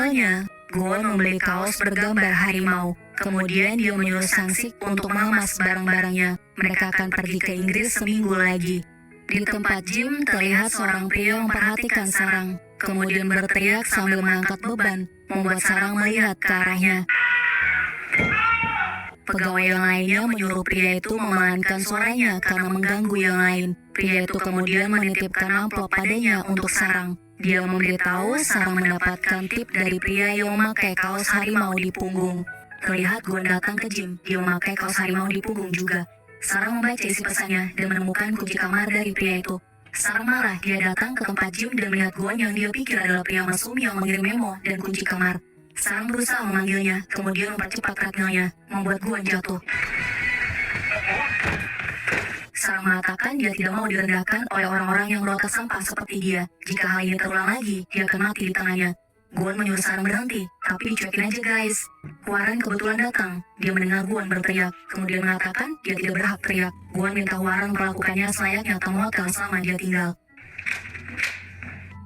Hasilnya, Gon membeli kaos bergambar harimau. Kemudian dia menyuruh Sangsik untuk mengemas barang-barangnya. Mereka akan pergi ke Inggris seminggu lagi. Di tempat gym terlihat seorang pria memperhatikan Sarang, kemudian berteriak sambil mengangkat beban, membuat Sarang melihat ke arahnya. Pegawai yang lainnya menyuruh pria itu memelankan suaranya karena mengganggu yang lain. Pria itu kemudian menitipkan amplop padanya untuk Sarang. Dia memberitahu Sarang mendapatkan tip dari pria yang memakai kaos harimau di punggung. Terlihat Gon datang ke gym, dia memakai kaos harimau di punggung juga. Sarang membaca isi pesannya dan menemukan kunci kamar dari pria itu. Sarang marah, dia datang ke tempat gym dan melihat Gon yang dia pikir adalah pria mesum yang mengirim memo dan kunci kamar. Sarang berusaha memanggilnya, kemudian mempercepat treadmillnya, membuat Gon jatuh. Sarang mengatakan dia tidak mau direndahkan oleh orang-orang yang berotak sampah seperti dia. Jika hal ini terulang lagi, dia akan mati di tangannya. Gon menyuruh Sarang berhenti, tapi dicuekin aja guys. Warren kebetulan datang. Dia mendengar Gon berteriak, kemudian mengatakan dia tidak berhak teriak. Gon minta Warren memperlakukannya selayaknya tamu hotel selama dia tinggal.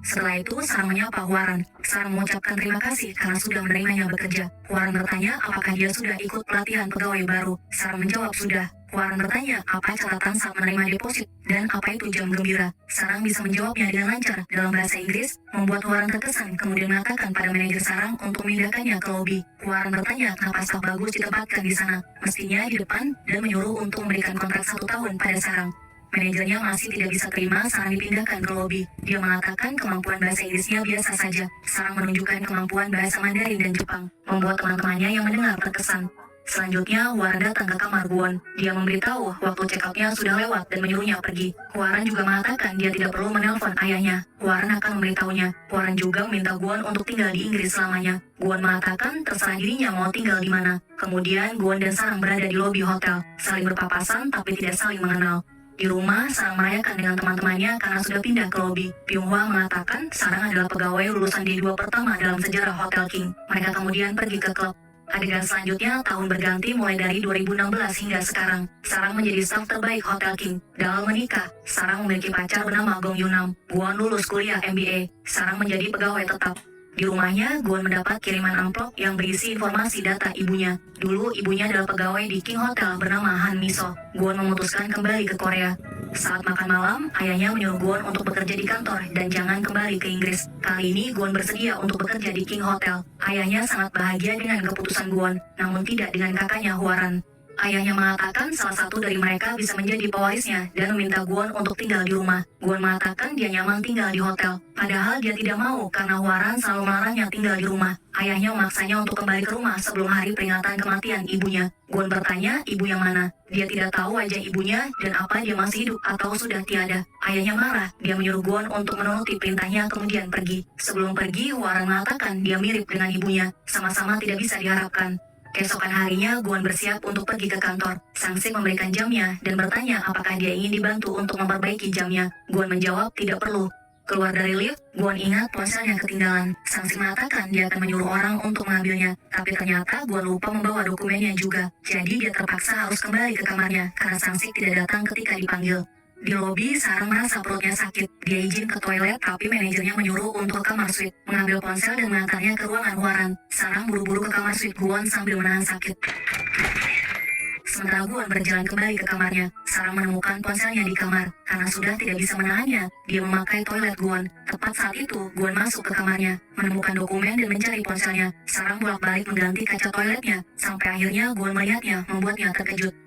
Setelah itu, Sarang menyapa Warren. Sarang mengucapkan terima kasih karena sudah menerimanya bekerja. Warren bertanya apakah dia sudah ikut pelatihan pegawai baru. Sarang menjawab sudah. Warren bertanya apa catatan saat menerima deposit dan apa itu jam gembira. Sarang bisa menjawabnya dengan lancar dalam bahasa Inggris, membuat Warren terkesan, kemudian mengatakan pada manajer Sarang untuk memindahkannya ke lobi. Warren bertanya kenapa staf bagus ditempatkan di sana, mestinya di depan, dan menyuruh untuk memberikan kontrak 1 tahun pada Sarang. Manajernya masih tidak bisa terima Sarang dipindahkan ke lobi. Dia mengatakan kemampuan bahasa Inggrisnya biasa saja. Sarang menunjukkan kemampuan bahasa Mandarin dan Jepang, membuat teman-temannya yang mendengar terkesan. Selanjutnya, Warren datang ke kamar Gon. Dia memberitahu waktu check-out-nya sudah lewat dan menyuruhnya pergi. Warren juga mengatakan dia tidak perlu menelpon ayahnya. Warren akan memberitahunya. Warren juga meminta Gon untuk tinggal di Inggris selamanya. Gon mengatakan terserah dirinya mau tinggal di mana. Kemudian, Gon dan Sarang berada di lobi hotel, saling berpapasan tapi tidak saling mengenal. Di rumah, Sarang merayakan dengan teman-temannya karena sudah pindah ke lobi. Pyonghwa mengatakan Sarang adalah pegawai lulusan D2 pertama dalam sejarah Hotel King. Mereka kemudian pergi ke klub. Adegan selanjutnya, tahun berganti mulai dari 2016 hingga sekarang. Sarang menjadi staf terbaik Hotel King. Dalam menikah, Sarang memiliki pacar bernama Gong Yunam. Gon lulus kuliah MBA. Sarang menjadi pegawai tetap. Di rumahnya, Gon mendapat kiriman amplop yang berisi informasi data ibunya. Dulu, ibunya adalah pegawai di King Hotel bernama Han Miso. Gon memutuskan kembali ke Korea. Saat makan malam, ayahnya menyuruh Gon untuk bekerja di kantor dan jangan kembali ke Inggris. Kali ini, Gon bersedia untuk bekerja di King Hotel. Ayahnya sangat bahagia dengan keputusan Gon, namun tidak dengan kakaknya Hwaran. Ayahnya mengatakan salah satu dari mereka bisa menjadi pewarisnya dan meminta Gon untuk tinggal di rumah. Gon mengatakan dia nyaman tinggal di hotel. Padahal dia tidak mau karena Hwaran selalu melarangnya tinggal di rumah. Ayahnya memaksanya untuk kembali ke rumah sebelum hari peringatan kematian ibunya. Gon bertanya ibu yang mana. Dia tidak tahu wajah ibunya dan apa dia masih hidup atau sudah tiada. Ayahnya marah. Dia menyuruh Gon untuk menuruti perintahnya kemudian pergi. Sebelum pergi, Hwaran mengatakan dia mirip dengan ibunya. Sama-sama tidak bisa diharapkan. Keesokan harinya, Gon bersiap untuk pergi ke kantor. Sangsik memberikan jamnya dan bertanya apakah dia ingin dibantu untuk memperbaiki jamnya. Gon menjawab tidak perlu. Keluar dari lift, Gon ingat ponselnya ketinggalan. Sangsik mengatakan dia akan menyuruh orang untuk mengambilnya. Tapi ternyata Gon lupa membawa dokumennya juga. Jadi dia terpaksa harus kembali ke kamarnya karena Sangsik tidak datang ketika dipanggil. Di lobi, Sarang merasa perutnya sakit. Dia izin ke toilet, tapi manajernya menyuruh untuk ke kamar suite, mengambil ponsel dan mengantarnya ke ruangan Hwaran. Sarang buru-buru ke kamar suite Gon sambil menahan sakit. Sementara Gon berjalan kembali ke kamarnya, Sarang menemukan ponselnya di kamar. Karena sudah tidak bisa menahannya, dia memakai toilet Gon. Tepat saat itu, Gon masuk ke kamarnya, menemukan dokumen dan mencari ponselnya. Sarang bolak-balik mengganti kaca toiletnya, sampai akhirnya Gon melihatnya, membuatnya terkejut.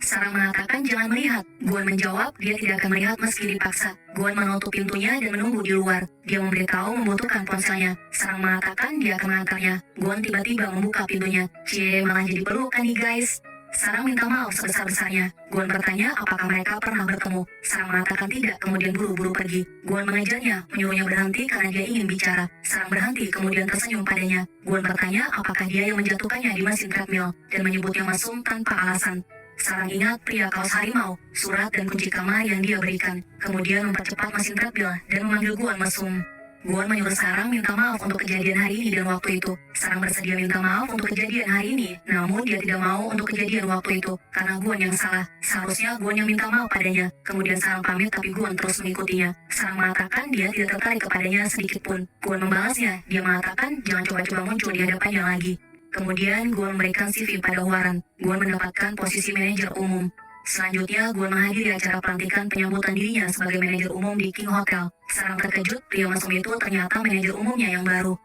Sarang mengatakan jangan melihat. Gon menjawab dia tidak akan melihat meski dipaksa. Gon menutup pintunya dan menunggu di luar. Dia memberitahu membutuhkan ponselnya. Sarang mengatakan dia akan mengantarnya. Gon tiba-tiba membuka pintunya. Cie, malah jadi pelukan nih guys. Sarang minta maaf sebesar-besarnya. Gon bertanya apakah mereka pernah bertemu. Sarang mengatakan tidak, kemudian buru-buru pergi. Gon mengejarnya, menyuruhnya berhenti karena dia ingin bicara. Sarang berhenti, kemudian tersenyum padanya. Gon bertanya apakah dia yang menjatuhkannya di mesin treadmill dan menyebutnya mesum tanpa alasan. Sarang ingat pria kaos harimau, surat dan kunci kamar yang dia berikan. Kemudian mempercepat mesin treadmill dan memanggil Gon mesum. Guan menyuruh Sarang minta maaf untuk kejadian hari ini dan waktu itu. Sarang bersedia minta maaf untuk kejadian hari ini, namun dia tidak mau untuk kejadian waktu itu, karena Guan yang salah. Seharusnya Guan yang minta maaf padanya. Kemudian Sarang pamit tapi Guan terus mengikutinya. Sarang mengatakan dia tidak tertarik kepadanya sedikit pun. Guan membalasnya, dia mengatakan jangan coba-coba muncul di hadapannya lagi. Kemudian Guan memberikan CV pada Hwaran. Guan mendapatkan posisi manajer umum. Selanjutnya, Guan menghadiri acara pelantikan penyambutan dirinya sebagai manajer umum di King Hotel. Sarang terkejut, pria mesum itu ternyata manajer umumnya yang baru.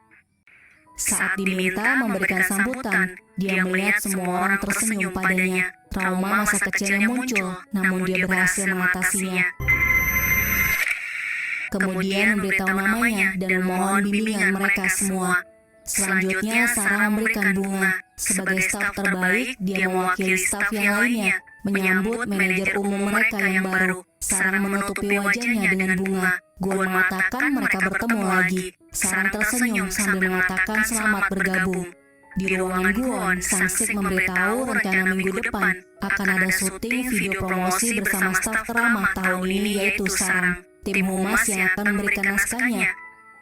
Saat diminta memberikan sambutan, dia melihat semua orang tersenyum padanya. Trauma masa kecilnya muncul, namun dia berhasil mengatasinya. Kemudian memberitahu namanya dan memohon bimbingan mereka semua. Selanjutnya, Sarang memberikan bunga. Sebagai staf terbaik, dia mewakili staf yang lainnya, menyambut manajer umum mereka yang baru. Sarang menutupi wajahnya dengan bunga. Guan mengatakan mereka bertemu lagi. Sarang tersenyum sambil mengatakan selamat bergabung. Di ruangan Guan, Sang-sik memberitahu rencana minggu depan akan ada syuting video promosi bersama staf teramah tahun ini, yaitu Sarang, tim humas yang akan memberikan naskahnya.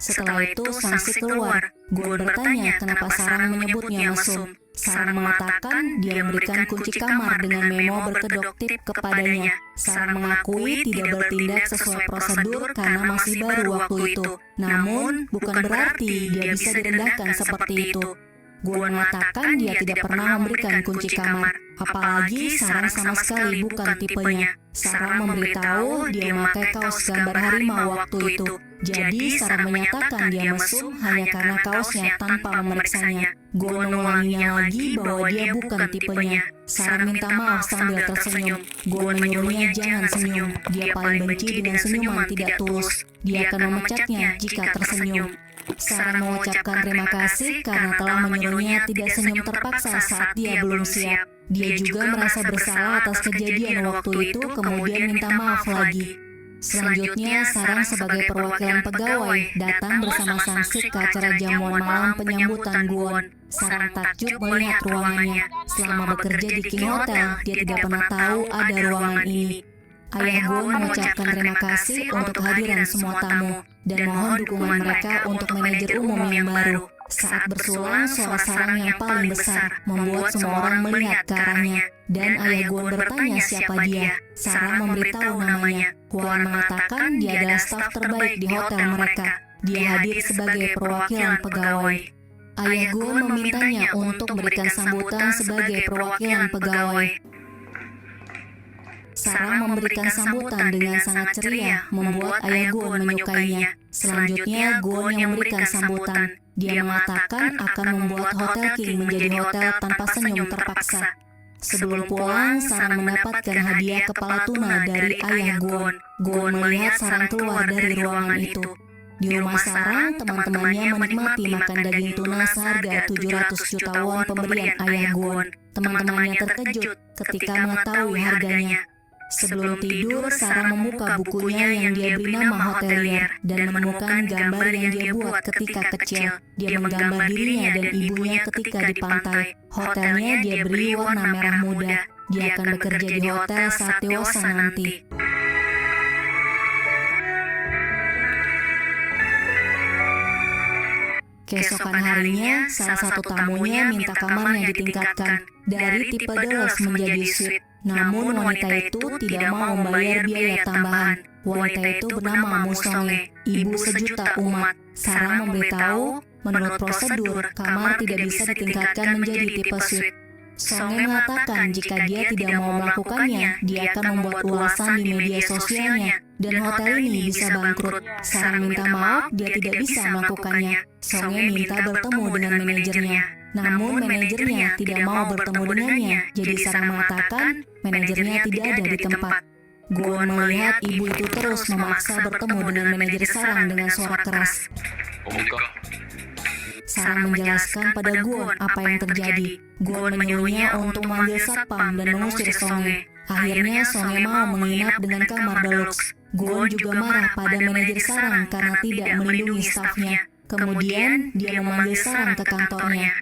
Setelah itu, Sang-sik keluar. Guan bertanya kenapa Sarang menyebutnya mesum. Sarang mengatakan dia memberikan kunci kamar dengan memo berkedok tip kepadanya. Sarang mengakui tidak bertindak sesuai prosedur karena masih baru waktu itu. Namun, bukan berarti dia bisa direndahkan seperti itu. Guan mengatakan dia tidak pernah memberikan kunci kamar, apalagi Sarang sama sekali bukan tipenya. Sarang memberitahu dia memakai kaos gambar harimau waktu itu. Jadi Sarang menyatakan dia mesum hanya karena kaosnya tanpa memeriksanya. Guan mengulanginya lagi bahwa dia bukan tipenya. Sarang minta maaf sambil tersenyum. Guan menyuruhnya jangan senyum. Dia paling benci dengan senyuman tidak tulus. Dia akan memecatnya jika tersenyum. Sarang mengucapkan terima kasih karena telah menyuruhnya tidak senyum terpaksa saat dia belum siap. Dia juga merasa bersalah atas kejadian waktu itu, kemudian minta maaf lagi. Selanjutnya, Sarang sebagai perwakilan pegawai datang bersama Sang-sik ke acara jamuan malam penyambutan Guan. Sarang takjub melihat ruangannya. Selama bekerja di King Hotel, dia tidak pernah tahu ada ruangan ini. Ayah Guan mengucapkan terima kasih untuk kehadiran semua tamu dan mohon dukungan mereka untuk manajer umum yang baru. Saat bersulang, suara Sarang yang paling besar membuat semua orang melihat ke arahnya. Dan ayah Guan bertanya siapa dia. Sarang memberitahu namanya. Guan mengatakan dia adalah staf terbaik di hotel mereka. Dia hadir sebagai perwakilan pegawai. Ayah Guan memintanya untuk memberikan sambutan sebagai perwakilan pegawai. Sarang memberikan sambutan dengan sangat ceria, membuat ayah Guan menyukainya. Selanjutnya, Guan yang memberikan sambutan. Dia mengatakan akan membuat Hotel King menjadi hotel tanpa senyum terpaksa. Sebelum pulang, Sarang mendapatkan hadiah kepala tuna dari ayah Guan. Guan melihat Sarang keluar dari ruangan itu. Di rumah Sarang, teman-temannya menikmati makan daging tuna seharga 700 juta won pemberian ayah Guan. Teman-temannya terkejut ketika mengetahui harganya. Sebelum tidur, Sarang membuka bukunya yang dia beri nama Hotelier dan menemukan gambar yang dia buat ketika kecil. Dia menggambar dirinya dan ibunya ketika di pantai. Hotelnya dia beri warna merah muda. Dia akan bekerja di hotel saat dewasa nanti. Keesokan harinya, salah satu tamunya minta kamarnya ditingkatkan dari tipe deluxe menjadi suite. Namun wanita itu tidak mau membayar biaya tambahan. Wanita itu bernama Musonge, ibu sejuta umat. Sarang memberitahu, menurut prosedur, kamar tidak bisa ditingkatkan menjadi tipe suite. Songe mengatakan jika dia tidak mau melakukannya, dia akan membuat ulasan di media sosialnya, dan hotel ini bisa bangkrut. Sarang minta maaf, dia tidak bisa melakukannya. Songe minta bertemu dengan manajernya. Namun manajernya tidak mau bertemu dengannya, jadi Sarang mengatakan manajernya tidak ada di tempat. Guan melihat ibu itu terus memaksa bertemu dengan manajer Sarang dengan suara keras. Sarang menjelaskan pada Guan apa yang terjadi. Guan menyuruhnya untuk memanggil satpam dan mengusir Songe. Akhirnya Songe mau menginap dengan kamar deluxe. Guan juga marah pada manajer Sarang karena tidak melindungi stafnya. Kemudian dia memanggil Sarang ke kantornya.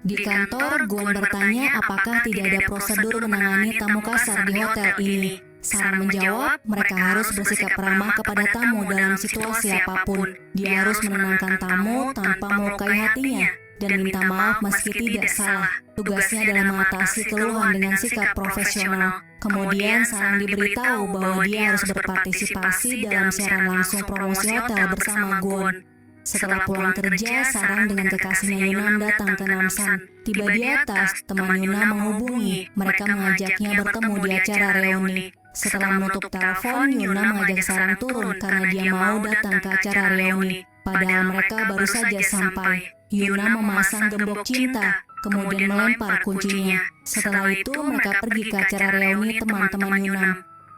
Di kantor, Guan bertanya apakah tidak ada prosedur menangani tamu kasar di hotel ini. Sarang menjawab, mereka harus bersikap ramah kepada tamu dalam situasi apapun. Dia harus menenangkan tamu tanpa melukai hatinya dan minta maaf meski tidak salah. Tugasnya adalah mengatasi keluhan dengan sikap profesional. Kemudian Sarang diberitahu bahwa dia harus berpartisipasi dalam siaran langsung promosi hotel bersama Gwon. Setelah pulang kerja, Sarang dengan kekasihnya Yunam datang ke Namsan. Tiba di atas, teman Yunam menghubungi. Mereka mengajaknya bertemu di acara reuni. Setelah menutup telepon, Yunam mengajak Sarang turun karena dia mau datang ke acara reuni. Padahal mereka baru saja sampai. Yunam memasang gembok cinta, kemudian melempar kuncinya. Setelah itu, mereka pergi ke acara reuni teman-teman Yunam.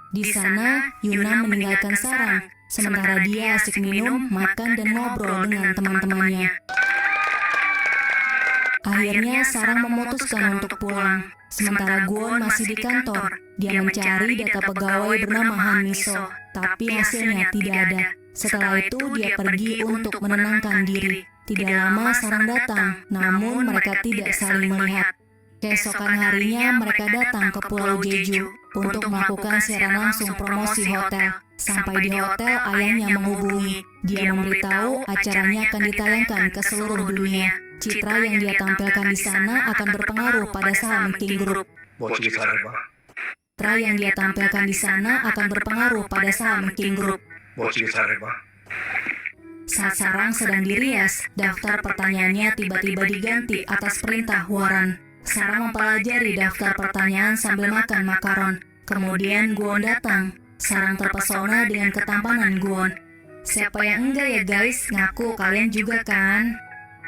Di sana, Yunam meninggalkan Sarang, sementara dia asik minum, makan, dan ngobrol dengan teman-temannya. Akhirnya, Sarang memutuskan untuk pulang. Sementara Gwon masih di kantor, dia mencari data pegawai bernama Han Miso, tapi hasilnya tidak ada. Setelah itu, dia pergi untuk menenangkan diri. Tidak lama Sarang datang, namun mereka tidak saling melihat. Keesokan harinya, mereka datang ke Pulau Jeju untuk melakukan siaran langsung promosi hotel. Sampai di hotel, ayahnya menghubungi. Dia memberitahu acaranya akan ditayangkan ke seluruh dunia. Citra yang dia tampilkan di sana akan berpengaruh pada saham King Group. Citra yang dia tampilkan di sana akan berpengaruh pada saham King Group. Saat Sarang sedang dirias, daftar pertanyaannya tiba-tiba diganti atas perintah Warren. Sarang mempelajari daftar pertanyaan sambil makan makaron. Kemudian Gwon datang. Sarang terpesona dengan ketampanan Gwon. Siapa yang enggak ya guys, ngaku kalian juga kan?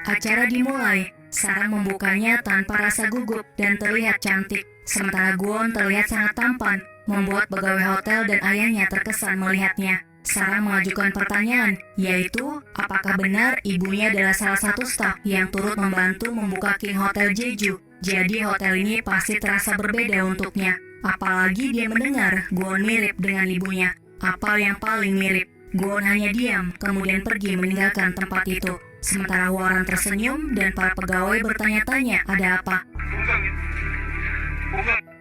Acara dimulai. Sarang membukanya tanpa rasa gugup dan terlihat cantik. Sementara Gwon terlihat sangat tampan, membuat pegawai hotel dan ayahnya terkesan melihatnya. Sarang mengajukan pertanyaan, yaitu apakah benar ibunya adalah salah satu staf yang turut membantu membuka King Hotel Jeju. Jadi hotel ini pasti terasa berbeda untuknya. Apalagi dia mendengar Gwon mirip dengan ibunya. Apa yang paling mirip? Gwon hanya diam, kemudian pergi meninggalkan tempat itu. Sementara Warren tersenyum dan para pegawai bertanya-tanya ada apa.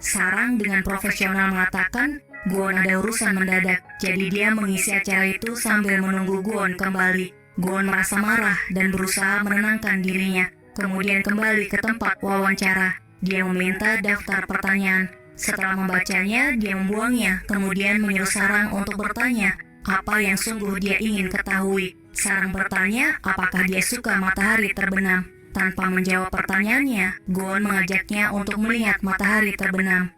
Sarang dengan profesional mengatakan, Gwon ada urusan mendadak, jadi dia mengisi acara itu sambil menunggu Gwon kembali. Gwon merasa marah dan berusaha menenangkan dirinya, kemudian kembali ke tempat wawancara. Dia meminta daftar pertanyaan. Setelah membacanya, dia membuangnya, kemudian menyuruh Sarang untuk bertanya apa yang sungguh dia ingin ketahui. Sarang bertanya apakah dia suka matahari terbenam. Tanpa menjawab pertanyaannya, Gwon mengajaknya untuk melihat matahari terbenam.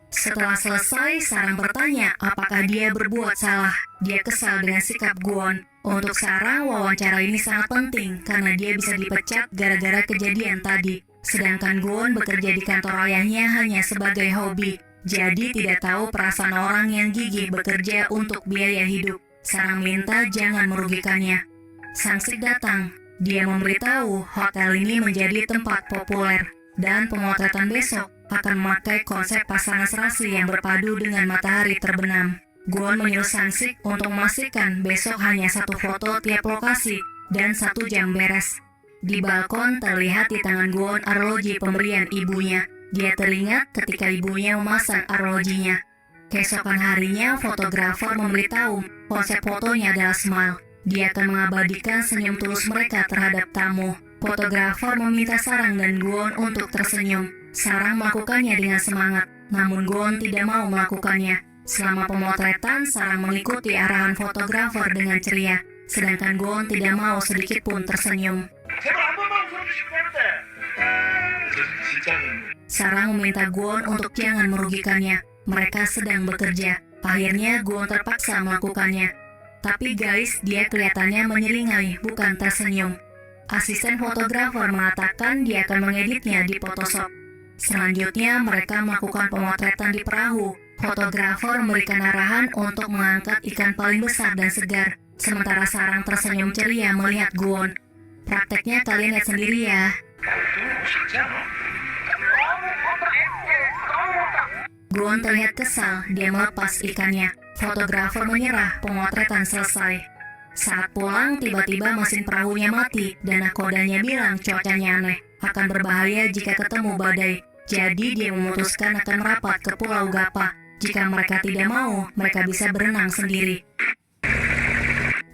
Setelah selesai, Sarang bertanya apakah dia berbuat salah. Dia kesal dengan sikap Gwon. Untuk Sarang, wawancara ini sangat penting karena dia bisa dipecat gara-gara kejadian tadi. Sedangkan Gwon bekerja di kantor ayahnya hanya sebagai hobi. Jadi tidak tahu perasaan orang yang gigih bekerja untuk biaya hidup. Sarang minta jangan merugikannya. Sang-sik datang. Dia memberitahu hotel ini menjadi tempat populer. Dan pemotretan besok akan memakai konsep pasangan serasi yang berpadu dengan matahari terbenam. Gwon menyuruh Sang-sik untuk memastikan besok hanya satu foto tiap lokasi dan 1 jam beres. Di balkon terlihat di tangan Gwon arloji pemberian ibunya. Dia teringat ketika ibunya memasang arlojinya. Keesokan harinya, fotografer memberitahu konsep fotonya adalah smile. Dia akan mengabadikan senyum tulus mereka terhadap tamu. Fotografer meminta Sarang dan Gwon untuk tersenyum. Sarang melakukannya dengan semangat, namun Gwon tidak mau melakukannya. Selama pemotretan, Sarang mengikuti arahan fotografer dengan ceria, sedangkan Gwon tidak mau sedikit pun tersenyum. Sarang meminta Gwon untuk jangan merugikannya. Mereka sedang bekerja. Akhirnya Gwon terpaksa melakukannya. Tapi guys, dia kelihatannya menyeringai, bukan tersenyum. Asisten fotografer mengatakan dia akan mengeditnya di Photoshop. Selanjutnya, mereka melakukan pemotretan di perahu. Fotografer memberikan arahan untuk mengangkat ikan paling besar dan segar. Sementara Sarang tersenyum ceria melihat Gwon. Prakteknya kalian lihat sendiri ya. Gwon terlihat kesal, dia melepas ikannya. Fotografer menyerah, pemotretan selesai. Saat pulang, tiba-tiba mesin perahunya mati dan nakodanya bilang cuacanya aneh, akan berbahaya jika ketemu badai. Jadi dia memutuskan akan merapat ke Pulau Gapa. Jika mereka tidak mau, mereka bisa berenang sendiri.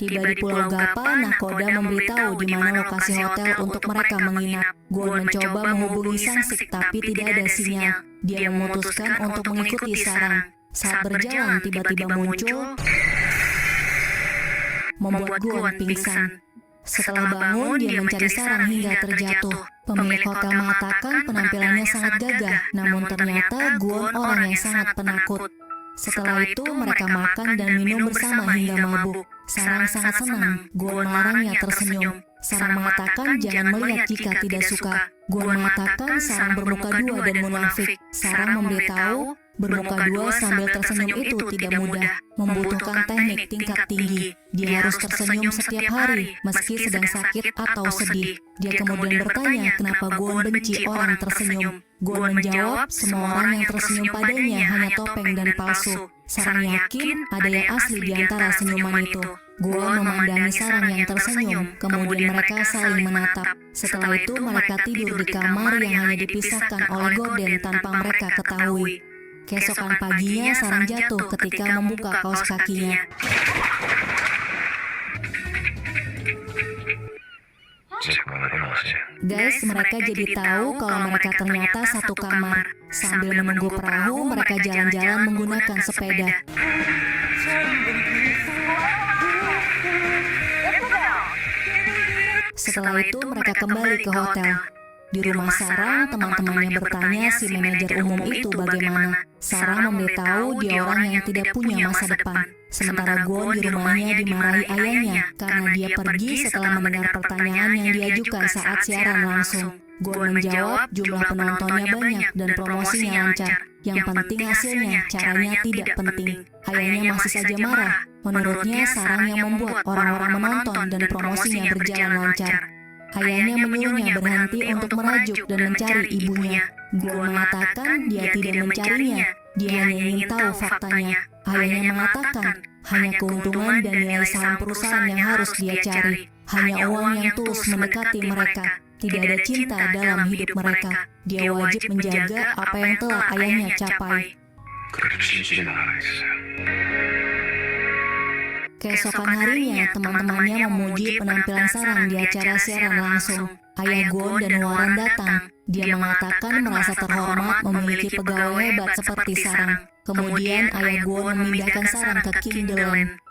Tiba di Pulau Gapa, nakoda memberitahu di mana lokasi hotel untuk mereka menginap. Gon mencoba menghubungi Sangsik tapi tidak ada sinyal. Dia memutuskan untuk mengikuti sarang. Saat berjalan, tiba-tiba muncul, membuat Gon pingsan. Setelah bangun, dia mencari sarang hingga terjatuh. Pemilik hotel mengatakan penampilannya sangat gagah, namun ternyata Gon orang yang sangat penakut. Setelah itu, mereka makan dan minum bersama hingga mabuk. Sarang sangat senang. Gon melarangnya tersenyum. Sarang mengatakan jangan melihat jika tidak suka. Gon mengatakan sarang bermuka dua dan munafik. Sarang memberitahu bermuka dua sambil tersenyum itu tidak mudah, membutuhkan teknik tingkat tinggi. Dia harus tersenyum setiap hari, meski sedang sakit atau sedih. Dia kemudian bertanya kenapa Gon benci orang tersenyum. Gon menjawab semua orang yang tersenyum padanya hanya topeng dan palsu. Sarang yakin ada yang asli di antara senyuman itu. Gon memandangi sarang yang tersenyum, kemudian mereka saling menatap. Setelah itu mereka tidur di kamar yang hanya dipisahkan oleh gorden tanpa mereka ketahui. Keesokan paginya sarang jatuh ketika membuka kaos kakinya. Guys, mereka jadi tahu kalau mereka ternyata satu kamar. Sambil menunggu perahu, mereka jalan-jalan menggunakan sepeda. Setelah itu mereka kembali ke hotel. Di rumah Sarang, teman-temannya bertanya si manajer umum itu bagaimana. Sarang memberitahu dia orang yang tidak punya masa depan. Sementara Gon di rumahnya dimarahi ayahnya karena dia pergi setelah mendengar pertanyaan yang diajukan saat siaran langsung. Gon menjawab jumlah penontonnya banyak dan promosinya lancar. Yang penting hasilnya, caranya tidak penting. Ayahnya masih saja marah. Menurutnya Sarang yang membuat orang-orang menonton dan promosinya berjalan lancar. Ayahnya menyuruhnya berhenti untuk merajuk dan mencari ibunya. Gon mengatakan dia tidak mencarinya, dia hanya ingin tahu faktanya. Ayahnya mengatakan hanya keuntungan dan nilai saham perusahaan yang harus dia cari. Hanya uang yang tulus mendekati mereka. Tidak ada cinta dalam hidup mereka. Dia wajib menjaga apa yang telah ayahnya capai. Keesokan harinya, teman-temannya memuji penampilan Sarang di acara siaran langsung. Ayah Gon dan Waran datang. Dia mengatakan merasa terhormat memiliki pegawai hebat seperti Sarang. Kemudian ayah Gon memindahkan Sarang ke King Deloin.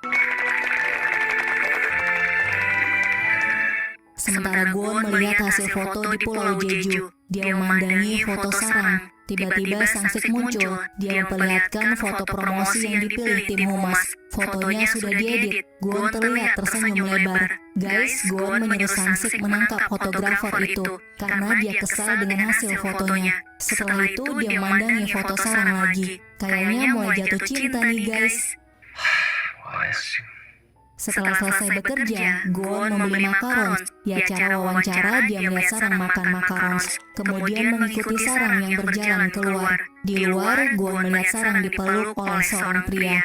Sementara Gon melihat hasil foto di Pulau Jeju, dia memandangi foto Sarang. Tiba-tiba Sangsik muncul. Dia memperlihatkan foto promosi yang dipilih tim humas. Fotonya sudah diedit. Gon terlihat tersenyum lebar. Guys, Gon menyuruh Sangsik menangkap fotografer itu karena dia kesal dengan hasil fotonya. Setelah itu dia memandangi foto Sarang lagi. Kayaknya mulai jatuh cinta nih guys. Setelah selesai bekerja, Gon membeli makarons. Di acara wawancara, dia melihat Sarang makan makarons. Kemudian mengikuti Sarang yang berjalan keluar. Di luar, Gon melihat Sarang dipeluk oleh seorang pria.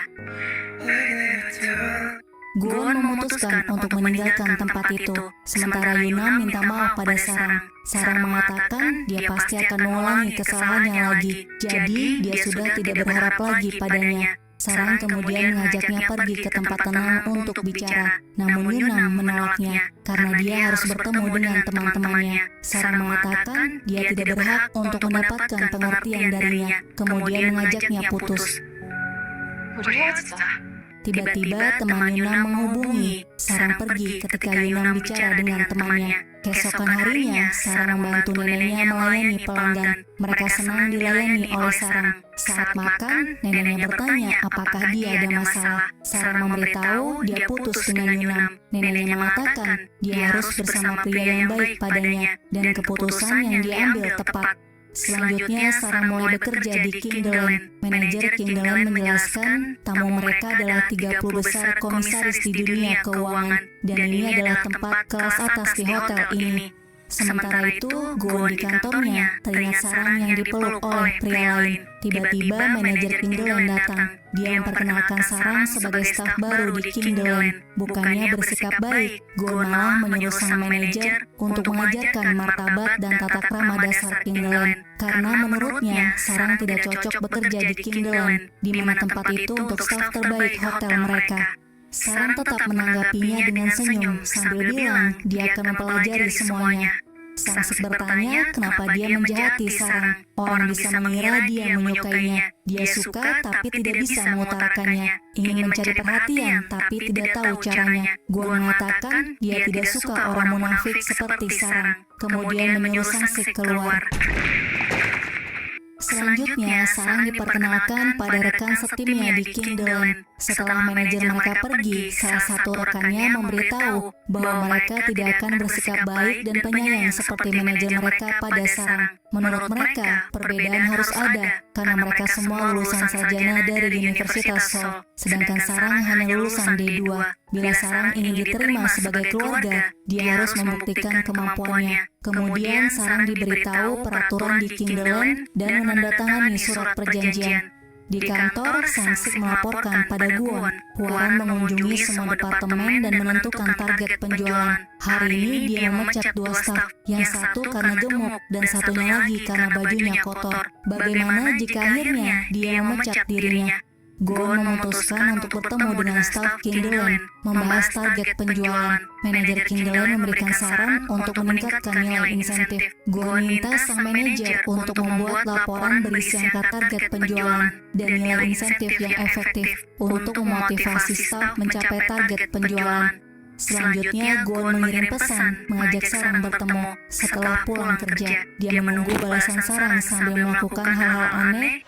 Gon memutuskan untuk meninggalkan tempat itu. Sementara Yunam minta maaf pada Sarang. Sarang mengatakan dia pasti akan mengulangi kesalahannya lagi. Jadi, dia sudah tidak berharap lagi padanya. Sarang kemudian mengajaknya pergi ke tempat tenang untuk bicara. Namun Yunam menolaknya karena dia harus bertemu dengan teman-temannya. Sarang mengatakan dia tidak berhak untuk mendapatkan pengertian darinya, kemudian mengajaknya putus. Tiba-tiba teman Yunam menghubungi. Sarang pergi ketika Yunam bicara dengan temannya. Keesokan harinya, Sarang membantu neneknya melayani pelanggan. Mereka senang dilayani oleh Sarang. Saat makan, neneknya bertanya apakah dia ada masalah. Sarang memberitahu dia putus dengan Yunam. Neneknya mengatakan dia harus bersama pria yang baik padanya dan keputusan yang diambil tepat. Selanjutnya, Sarang mulai bekerja di King Deloin. Manajer King Deloin menjelaskan tamu mereka adalah 30 besar komisaris di dunia keuangan dan ini adalah tempat kelas atas di hotel ini. Sementara itu, Gon di kantornya teringat Sarang yang dipeluk oleh pria lain. Tiba-tiba manajer Kingdeland datang. Dia memperkenalkan Sarang sebagai staf baru di Kingdeland. Bukannya bersikap baik, Gon malah menyuruh sang manajer untuk mengajarkan martabat dan tata krama dasar Kingdeland. Karena menurutnya, Sarang tidak cocok bekerja di Kingdeland, di mana tempat itu untuk staf terbaik hotel mereka. Sarang tetap menanggapinya dengan senyum sambil bilang dia akan mempelajari semuanya. Sangsik bertanya kenapa dia menjahati Sarang. Orang bisa mengira dia menyukainya. Dia suka tapi tidak bisa mengutarakannya. Ingin mencari perhatian tapi tidak tahu caranya. Gon mengatakan dia tidak suka orang munafik seperti Sarang. Kemudian menyuruh Sangsik keluar. Selanjutnya, Sarang diperkenalkan pada rekan setimnya di Kingdeland. Setelah manajer mereka pergi, salah satu rekannya memberitahu bahwa mereka tidak akan bersikap baik dan penyayang seperti manajer mereka pada Sarang. Menurut mereka, perbedaan harus ada karena mereka semua lulusan sarjana dari Universitas Seoul, sedangkan Sarang hanya lulusan D2. Bila Sarang ingin diterima sebagai keluarga, dia harus membuktikan kemampuannya. Kemudian Sarang diberitahu peraturan di Kingdeland dan menandatangani surat perjanjian. Di kantor, Sangsik melaporkan pada Gon. Hwaran mengunjungi semua departemen dan menentukan target penjualan. Hari ini dia memecat 2 staf, yang satu karena gemuk dan satunya lagi karena bajunya kotor. Bagaimana jika akhirnya dia memecat dirinya? Gon memutuskan untuk bertemu dengan staf Kingdeland, membahas target penjualan. Manajer Kingdeland memberikan saran untuk meningkatkan nilai insentif. Gon minta sang manajer untuk membuat laporan berisi angka target penjualan dan nilai insentif yang efektif untuk memotivasi staf mencapai target penjualan. Selanjutnya, Gon mengirim pesan mengajak Sarang bertemu. Setelah pulang kerja, dia menunggu balasan Sarang sambil melakukan hal-hal aneh.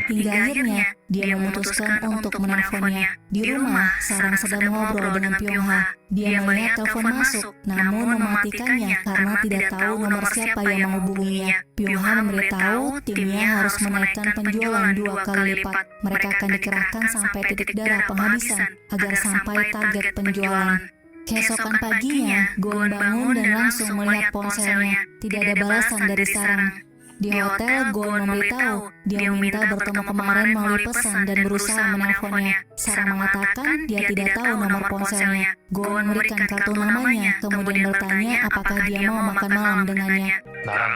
Hingga akhirnya, dia memutuskan untuk menelponnya. Di rumah, Sarang sedang mengobrol dengan Pyongha. Dia melihat telepon masuk, namun mematikannya karena tidak tahu nomor siapa yang menghubunginya. Pyongha memberitahu timnya harus menaikkan penjualan 2 kali lipat. Mereka akan dikerahkan sampai titik darah penghabisan agar sampai target penjualan. Keesokan paginya, Gon bangun dan langsung melihat ponselnya. Tidak ada balasan dari Sarang. Di hotel, Gon memberitahu dia meminta bertemu kemarin melalui pesan dan berusaha menelponnya. Sarang mengatakan dia tidak tahu nomor ponselnya. Gon memberikan kartu namanya, kemudian bertanya apakah dia mau makan malam dengannya. 나랑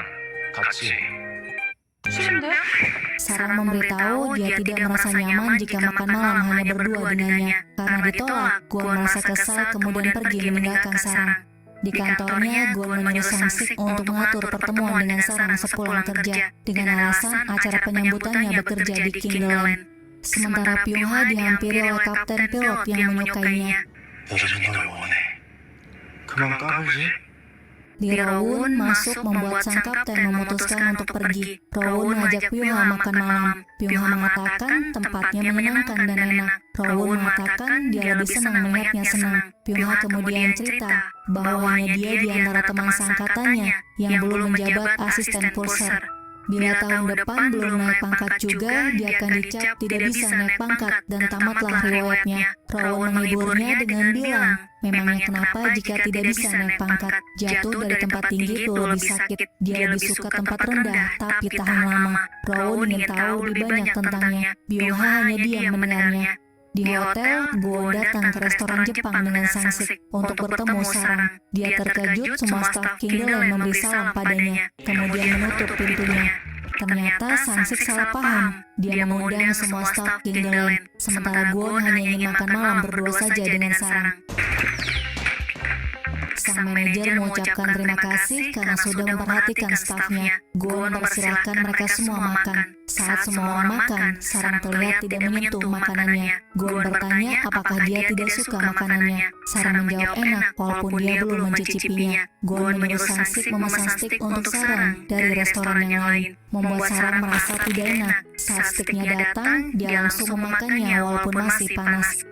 같이. Sarang memberitahu dia tidak merasa nyaman jika makan malam hanya berdua dengannya. Karena ditolak, Gon merasa kesal kemudian pergi meninggalkan Sarang. Di kantornya, Gon menyuruh Sangsik untuk mengatur pertemuan dengan Sarang sepulang kerja dengan alasan acara penyambutannya bekerja di Kingdeland. Sementara Pyongha dihampiri oleh kapten pilot yang menyukainya. 여전히 널 원해. 그만 까불지? Di Rowoon masuk membuat sang kapten memutuskan untuk pergi. Rowoon mengajak Pyongha makan malam. Pyongha mengatakan tempatnya menyenangkan dan enak. Rowoon mengatakan dia lebih senang melihatnya senang. Pyongha kemudian cerita bahwa hanya dia di antara teman seangkatannya yang belum menjabat asisten pulser. Bila tahun depan belum naik pangkat juga, dia akan dicap tidak bisa naik pangkat dan tamatlah riwayatnya. Rowoon menghiburnya dengan bilang, memangnya kenapa jika tidak bisa naik pangkat? Jatuh dari tempat tinggi itu lebih sakit. Dia lebih suka tempat rendah, tapi tahan lama. Rowoon ingin tahu lebih banyak tentangnya. Byung-ha hanya diam mendengarnya. Di hotel, Gon datang ke restoran Jepang dengan Sangsik untuk bertemu Sarang. Dia terkejut semua staf Kingdeland memberi salam padanya, kemudian menutup pintunya. Ternyata Sangsik salah paham. Dia mengundang semua staf Kingdeland, sementara Gon hanya ingin makan malam berdua saja dengan Sarang. Sang manajer mengucapkan terima kasih karena sudah memperhatikan stafnya. Gon mempersilahkan mereka semua makan. Saat semua orang makan, Sarang terlihat tidak menyentuh makanannya. Gon bertanya apakah dia tidak suka makanannya. Sarang menjawab enak walaupun dia belum mencicipinya. Gon menyuruh Sangsik memesan stik untuk Sarang dari restoran yang lain, membuat Sarang merasa tidak enak. Saat stiknya datang, dia langsung memakannya walaupun masih panas.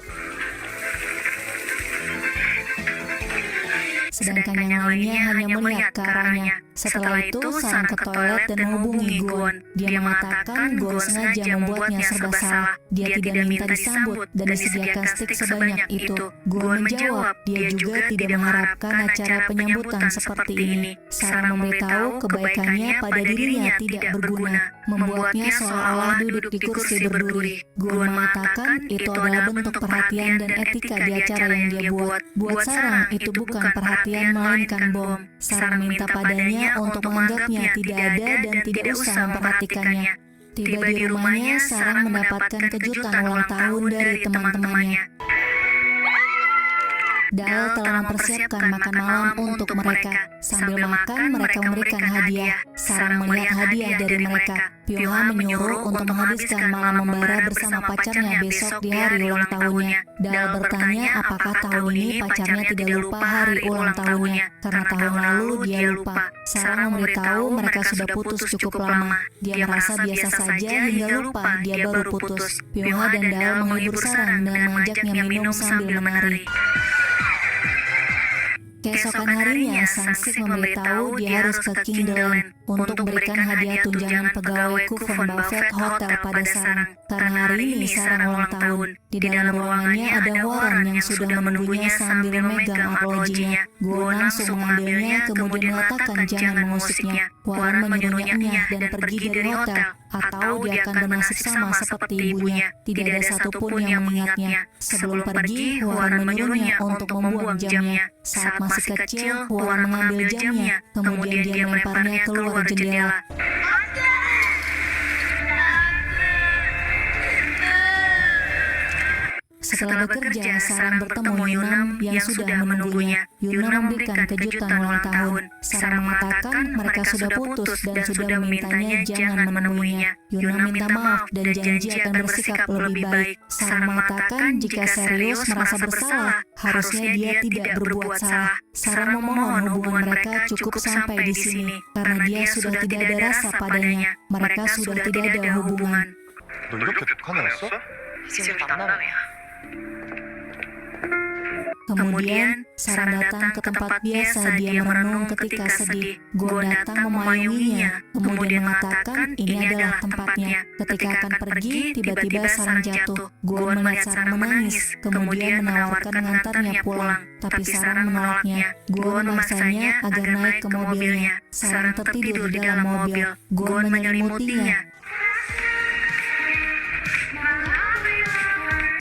Sedangkan yang lainnya hanya melihat ke arahnya. Setelah itu, Sarang ke toilet dan menghubungi Gon. Dia mengatakan Gon sengaja membuatnya serba salah. Dia tidak minta disambut dan disediakan stik sebanyak itu. Gon menjawab, dia juga tidak mengharapkan acara penyambutan seperti ini. Sarang memberitahu kebaikannya pada dirinya tidak berguna, membuatnya seolah-olah duduk di kursi berduri. Gon mengatakan itu adalah bentuk perhatian dan etika di acara yang dia buat. Buat Sarang, itu bukan perhatian melainkan bom. Sarang minta padanya untuk menganggapnya tidak ada dan tidak usah memperhatikannya. Tiba di rumahnya, Sarang mendapatkan kejutan ulang tahun dari teman-temannya. Dal telah mempersiapkan makan malam untuk mereka. Sambil makan, mereka memberikan hadiah. Sarang melihat hadiah dari mereka. Pyonghwa menyuruh untuk menghabiskan malam membara bersama pacarnya besok di hari ulang tahunnya. Dal bertanya apakah tahun ini pacarnya tidak lupa hari ulang tahunnya, karena tahun lalu dia lupa. Sarang memberitahu mereka sudah putus cukup lama. Dia merasa biasa saja hingga lupa dia baru putus. Pyonghwa dan Dal menghibur Sarang dengan mengajaknya minum sambil menari. Keesokan harinya, Sang-sik memberitahu dia harus ke Kingdeland untuk memberikan hadiah tunjangan pegawai Kufon Buffet Hotel pada Sarang. Karena hari ini Sarang ulang tahun, di dalam ruangannya ada Hworan yang sudah menunggunya sambil memegang arlojinya. Gon langsung mengambilnya kemudian mengatakan jangan mengusiknya. Hworan menyuruhnya dan pergi dari hotel, atau dia akan bernasib sama seperti ibunya. Tidak ada satupun yang mengingatnya. Sebelum pergi, Hworan menyuruhnya untuk membuang jamnya. Saat masih kecil, Hworan mengambil jamnya, kemudian dia melemparnya keluar jendela. Setelah bekerja, Sarang bertemu Yunam yang sudah menunggunya. Yunam memberikan kejutan ulang tahun. Sarang mengatakan mereka sudah putus dan sudah memintanya jangan menemuinya. Yunam minta maaf dan janji akan bersikap lebih baik. Sarang mengatakan jika serius merasa bersalah, harusnya dia tidak berbuat salah. Sarang memohon hubungan mereka cukup sampai di sini, karena dia sudah tidak ada rasa padanya. Mereka sudah tidak ada hubungan. 너 이렇게 북한이었어? 지금 만남이야. Kemudian, Sarang datang ke tempat biasa dia merenung ketika sedih. Gon datang memayunginya, kemudian mengatakan ini adalah tempatnya. Ketika akan pergi, tiba-tiba Sarang jatuh. Gon melihat Sarang menangis, kemudian menawarkan mengantarnya pulang. Tapi Sarang menolaknya. Gon memaksanya agar naik ke mobilnya. Sarang tertidur di dalam mobil. Gon menyelimutinya.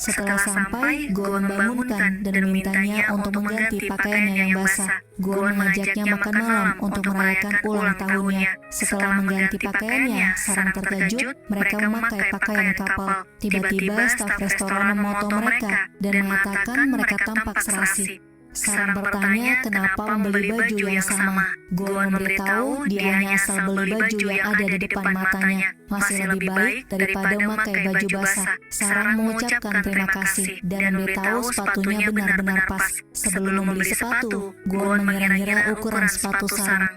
Setelah sampai, Gon membangunkan dan memintanya untuk mengganti pakaiannya yang basah. Gon mengajaknya makan malam untuk merayakan ulang tahunnya. Setelah mengganti pakaiannya, Sarang terkejut mereka memakai pakaian kapal. Tiba-tiba staf restoran memoto mereka dan mengatakan mereka tampak serasi. Sarang bertanya kenapa membeli baju yang sama. Gon memberitahu dia hanya asal beli baju yang ada di depan matanya. Masih lebih baik daripada memakai baju basah. Sarang mengucapkan terima kasih dan memberitahu sepatunya benar-benar pas. Sebelum membeli sepatu, Gon mengira-ngira ukuran sepatu Sarang.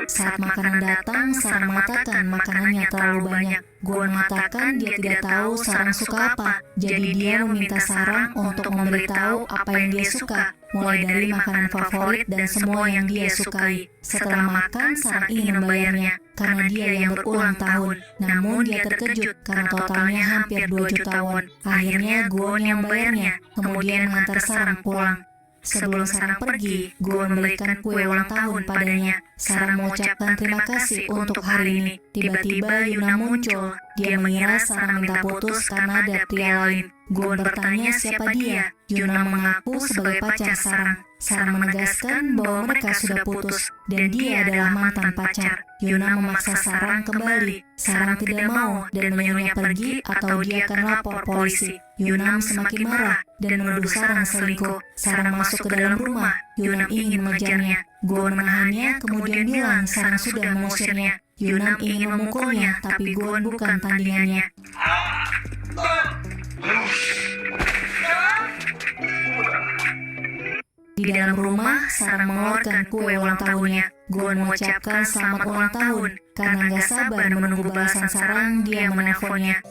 Saat makanan datang, Sarang mengatakan makanannya terlalu banyak. Gon mengatakan dia tidak tahu Sarang suka apa, jadi dia meminta Sarang untuk memberitahu apa yang dia suka, mulai dari makanan favorit dan semua yang dia sukai. Setelah makan, Sarang ingin membayarnya, karena dia yang berulang tahun. Namun dia terkejut karena totalnya hampir 2 juta won. Akhirnya Gon yang membayarnya, kemudian mengantar Sarang pulang. Sebelum Sarang pergi, Gon memberikan kue ulang tahun padanya. Sarang mengucapkan terima kasih untuk hari ini. Tiba-tiba Yuna muncul. Dia mengira Sarang minta putus karena ada pria lain. Gon bertanya siapa dia. Yuna mengaku sebagai pacar Sarang. Sarang menegaskan bahwa mereka sudah putus dan dia adalah mantan pacar. Yuna memaksa Sarang kembali. Sarang tidak mau dan menyuruhnya pergi atau dia akan lapor polisi. Yunam semakin marah dan menuduh Sarang selingkuh. Sarang masuk ke dalam rumah. Yunam ingin mengejarnya. Gon menahannya kemudian bilang Sarang sudah mengusirnya. Yunam ingin memukulnya tapi Gon bukan tandingannya. Di dalam rumah, Sarang mengeluarkan kue ulang tahunnya. Gon mengucapkan selamat ulang tahun. Karena gak sabar menunggu balasan Sarang, dia menelponnya.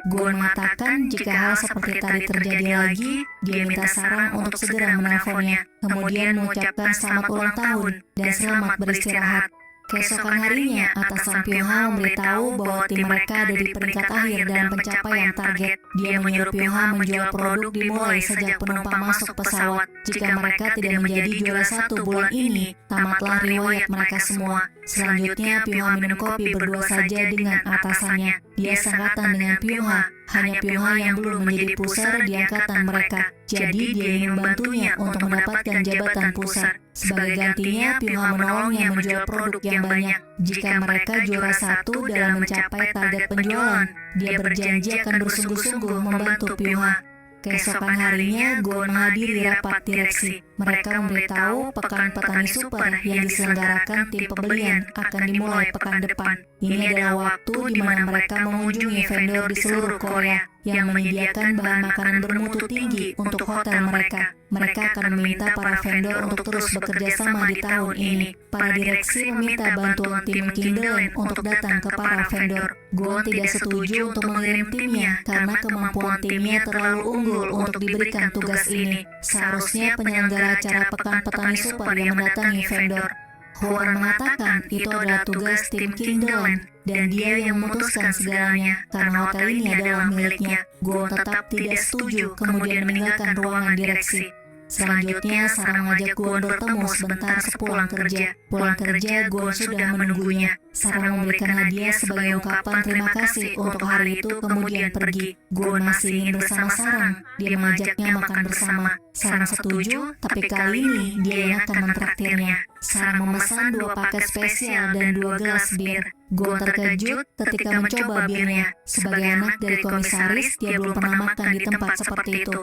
Gon mengatakan jika hal seperti tadi terjadi lagi, dia minta Sarang untuk segera menelponnya, kemudian mengucapkan selamat ulang tahun dan selamat beristirahat. Keesokan harinya, atasan Pyongha memberitahu bahwa tim mereka ada di peringkat akhir dalam pencapaian target. Dia menyuruh Pyongha menjual produk dimulai sejak penumpang masuk pesawat. Jika mereka tidak menjadi juara 1 bulan ini, tamatlah riwayat mereka semua. Selanjutnya, Pyongha minum kopi berdua saja dengan atasannya. Dia sangkatan dengan Pyongha, hanya Pyongha yang belum menjadi pusar di angkatan mereka. Jadi dia ingin membantunya untuk mendapatkan jabatan pusar. Sebagai gantinya, Pyongha menolongnya menjual produk yang banyak. Jika mereka juara 1 dalam mencapai target penjualan, dia berjanji akan bersungguh-sungguh membantu Pyongha. Keesokan harinya, Gon menghadiri rapat direksi. Mereka memberitahu pekan petani super yang diselenggarakan tim pembelian akan dimulai pekan depan. Ini adalah waktu di mana mereka mengunjungi vendor di seluruh Korea yang menyediakan bahan makanan bermutu tinggi untuk hotel mereka. Mereka akan meminta para vendor untuk terus bekerja sama di tahun ini. Para direksi meminta bantuan tim Kindle untuk datang ke para vendor. Gon tidak setuju untuk mengirim timnya karena kemampuan timnya terlalu unggul untuk diberikan tugas ini. Seharusnya penyelenggara acara pekan petani super yang mendatangi vendor. Howard mengatakan itu adalah tugas tim Kindle dan dia yang memutuskan segalanya karena hotel ini adalah miliknya. Gon tetap tidak setuju, kemudian meninggalkan ruangan direksi. Selanjutnya, Sarang mengajak Gon bertemu sebentar sepulang kerja. Pulang kerja, Gon sudah menunggunya. Sarang memberikan hadiah sebagai ungkapan terima kasih untuk hari itu, kemudian pergi. Gon masih ingin bersama Sarang. Dia mengajaknya makan bersama. Sarang setuju, tapi kali ini dia yang akan mentraktirnya. Sarang memesan 2 paket spesial dan 2 gelas bir. Gon terkejut ketika mencoba birnya. Sebagai anak dari komisaris, dia belum pernah makan di tempat seperti itu.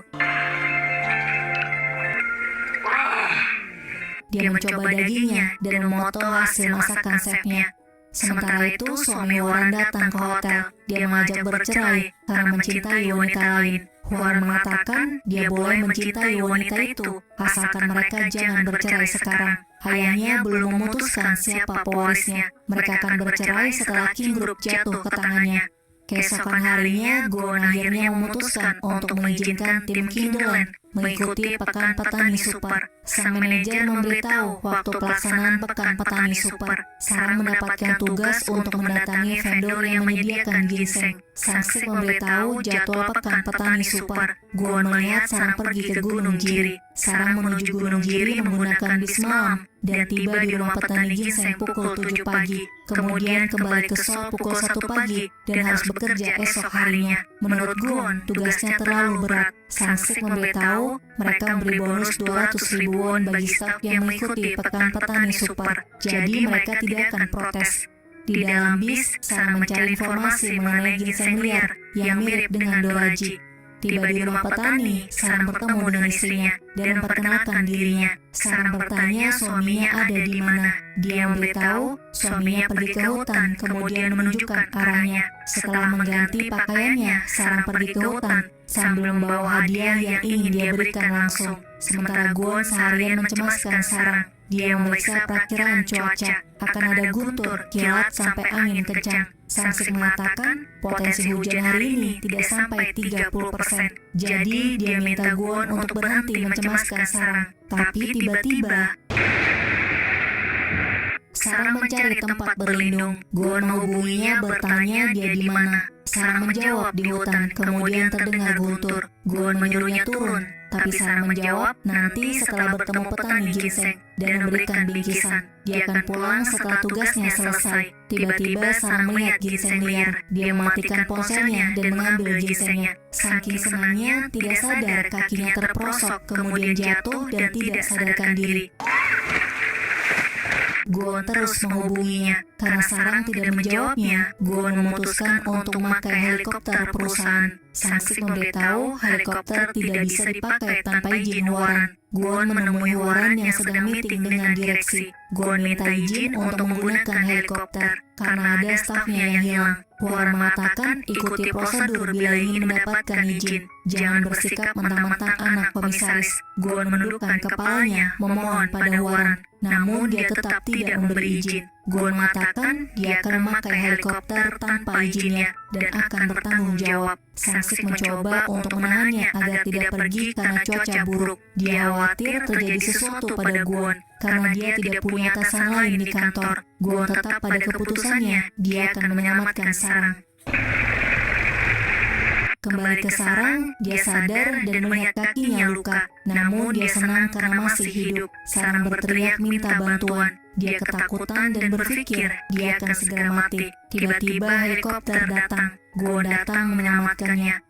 Dia mencoba dagingnya dan memoto hasil masakan chefnya. Sementara itu, suami Warren datang ke hotel. Dia mengajak bercerai karena mencintai wanita lain. Warren mengatakan dia boleh mencintai wanita itu, asalkan mereka jangan bercerai sekarang. Ayahnya belum memutuskan siapa pewarisnya. Mereka akan bercerai setelah King Group jatuh ke tangannya. Keesokan harinya, Gon akhirnya memutuskan untuk mengizinkan tim Kindle mengikuti pekan petani super. Sang manajer memberitahu waktu pelaksanaan pekan petani super. Sarang mendapatkan tugas untuk mendatangi vendor yang menyediakan ginseng. Sang Sik memberitahu jadwal pekan petani super. Gon melihat Sarang pergi ke Gunung Jiri. Sarang menuju Gunung Jiri menggunakan bis malam dan tiba di rumah petani ginseng pukul 7 pagi. Kemudian kembali ke Seoul pukul 1 pagi dan harus bekerja esok harinya. Menurut Gon, tugasnya terlalu berat. Sang Sik memberitahu mereka memberi bonus 200.000 won bagi staf yang mengikuti pekan petani super. Jadi mereka tidak akan protes. Di dalam bis, Sarang mencari informasi mengenai ginseng liar yang mirip dengan Doraji. Tiba di rumah petani, Sarang bertemu dengan istrinya dan memperkenalkan dirinya. Sarang bertanya suaminya ada di mana. Dia memberitahu suaminya pergi ke hutan, kemudian menunjukkan arahnya. Setelah mengganti pakaiannya, Sarang pergi ke hutan sambil membawa hadiah yang ingin dia berikan langsung. Sementara Gon seharian mencemaskan Sarang. Dia memeriksa perakiraan cuaca. Akan ada guntur, kilat, sampai angin kencang. Sang Sik mengatakan potensi hujan hari ini tidak sampai 30%. Jadi dia minta Gon untuk berhenti mencemaskan Sarang. Tapi tiba-tiba Sarang mencari tempat berlindung. Gon menghubunginya bertanya dia di mana. Sarang menjawab di hutan, kemudian terdengar guntur. Gon menyuruhnya turun, tapi Sarang menjawab nanti setelah bertemu petani ginseng dan memberikan bingkisan. Dia akan pulang setelah tugasnya selesai. Tiba-tiba Sarang melihat ginseng liar. Dia mematikan ponselnya dan mengambil ginsengnya. Saking senangnya, tidak sadar kakinya terperosok, kemudian jatuh dan tidak sadarkan diri. Gon terus menghubunginya. Karena Sarang tidak menjawabnya, Gon memutuskan untuk memakai helikopter perusahaan. Sang Sik memberitahu helikopter tidak bisa dipakai tanpa izin Warren. Gon menemui Warren yang sedang meeting dengan direksi. Gon minta izin untuk menggunakan helikopter karena ada stafnya yang hilang. Warren mengatakan ikuti prosedur bila ingin mendapatkan izin. Jangan bersikap mentang-mentang anak komisaris. Gon menundukkan kepalanya memohon pada Warren, namun dia tetap tidak memberi izin. Guon mengatakan dia akan memakai helikopter tanpa izinnya dan akan bertanggung jawab. Sang Sik mencoba untuk menahannya agar tidak pergi karena cuaca buruk. Dia khawatir terjadi sesuatu pada Guon karena dia tidak punya atasan lain di kantor. Guon tetap pada keputusannya, dia akan menyelamatkan Sarang. Kembali ke sarang, dia sadar dan melihat kakinya luka. Namun dia senang karena masih hidup. Sarang berteriak minta bantuan. Dia ketakutan dan berpikir dia akan segera mati. Tiba-tiba helikopter datang. Guon datang menyelamatkannya.